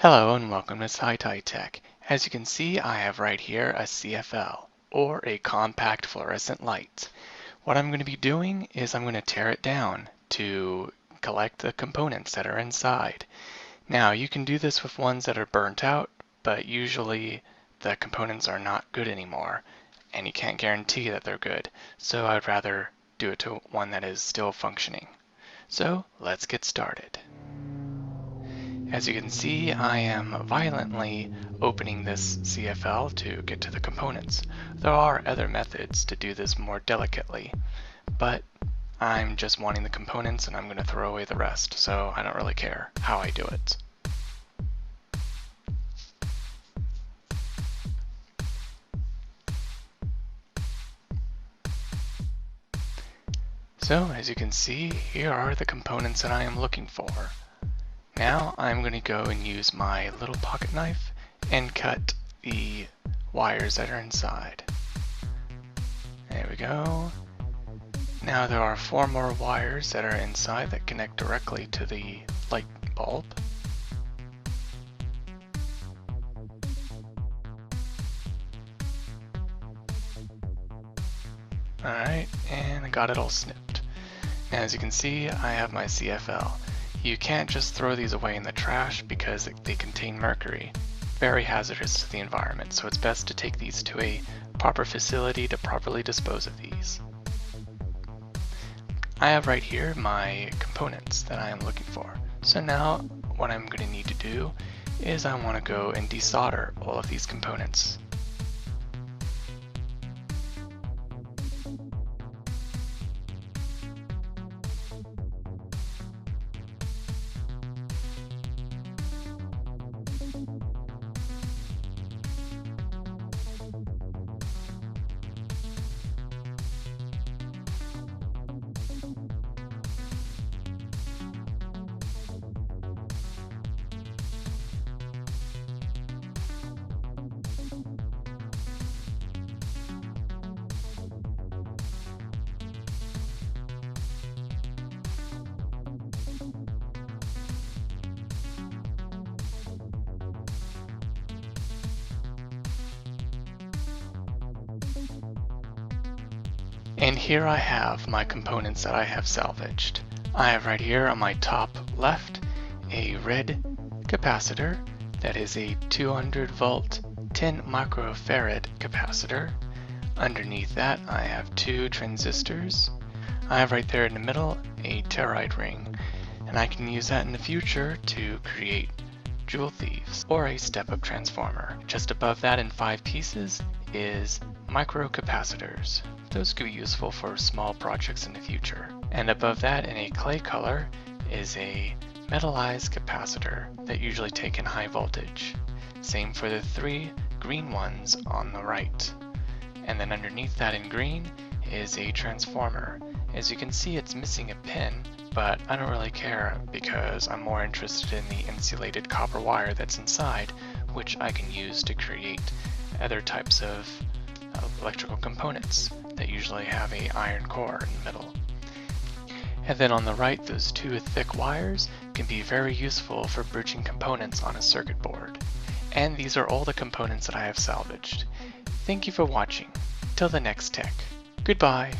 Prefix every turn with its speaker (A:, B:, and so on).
A: Hello and welcome to SciTi Tech. As you can see, I have right here a CFL, or a compact fluorescent light. What I'm going to be doing is I'm going to tear it down to collect the components that are inside. Now you can do this with ones that are burnt out, but usually the components are not good anymore, and you can't guarantee that they're good, so I'd rather do it to one that is still functioning. So let's get started. As you can see, I am violently opening this CFL to get to the components. There are other methods to do this more delicately, but I'm just wanting the components and I'm going to throw away the rest, so I don't really care how I do it. So as you can see, here are the components that I am looking for. Now I'm going to go and use my little pocket knife and cut the wires that are inside. There we go. Now there are 4 more wires that are inside that connect directly to the light bulb. Alright, and I got it all snipped. Now as you can see, I have my CFL. You can't just throw these away in the trash because they contain mercury, very hazardous to the environment, so it's best to take these to a proper facility to properly dispose of these. I have right here my components that I am looking for. So now what I'm going to need to do is I want to go and desolder all of these components. And here I have my components that I have salvaged. I have right here on my top left a red capacitor that is a 200 volt 10 microfarad capacitor. Underneath that I have 2 transistors. I have right there in the middle a toroid ring, and I can use that in the future to create jewel thieves or a step-up transformer. Just above that in 5 pieces is microcapacitors. Those could be useful for small projects in the future. And above that in a clay color is a metallized capacitor that usually take in high voltage. Same for the 3 green ones on the right. And then underneath that in green is a transformer. As you can see, it's missing a pin, but I don't really care because I'm more interested in the insulated copper wire that's inside, which I can use to create other types of electrical components that usually have an iron core in the middle. And then on the right, those 2 thick wires can be very useful for bridging components on a circuit board. And these are all the components that I have salvaged. Thank you for watching. Till the next tech. Goodbye.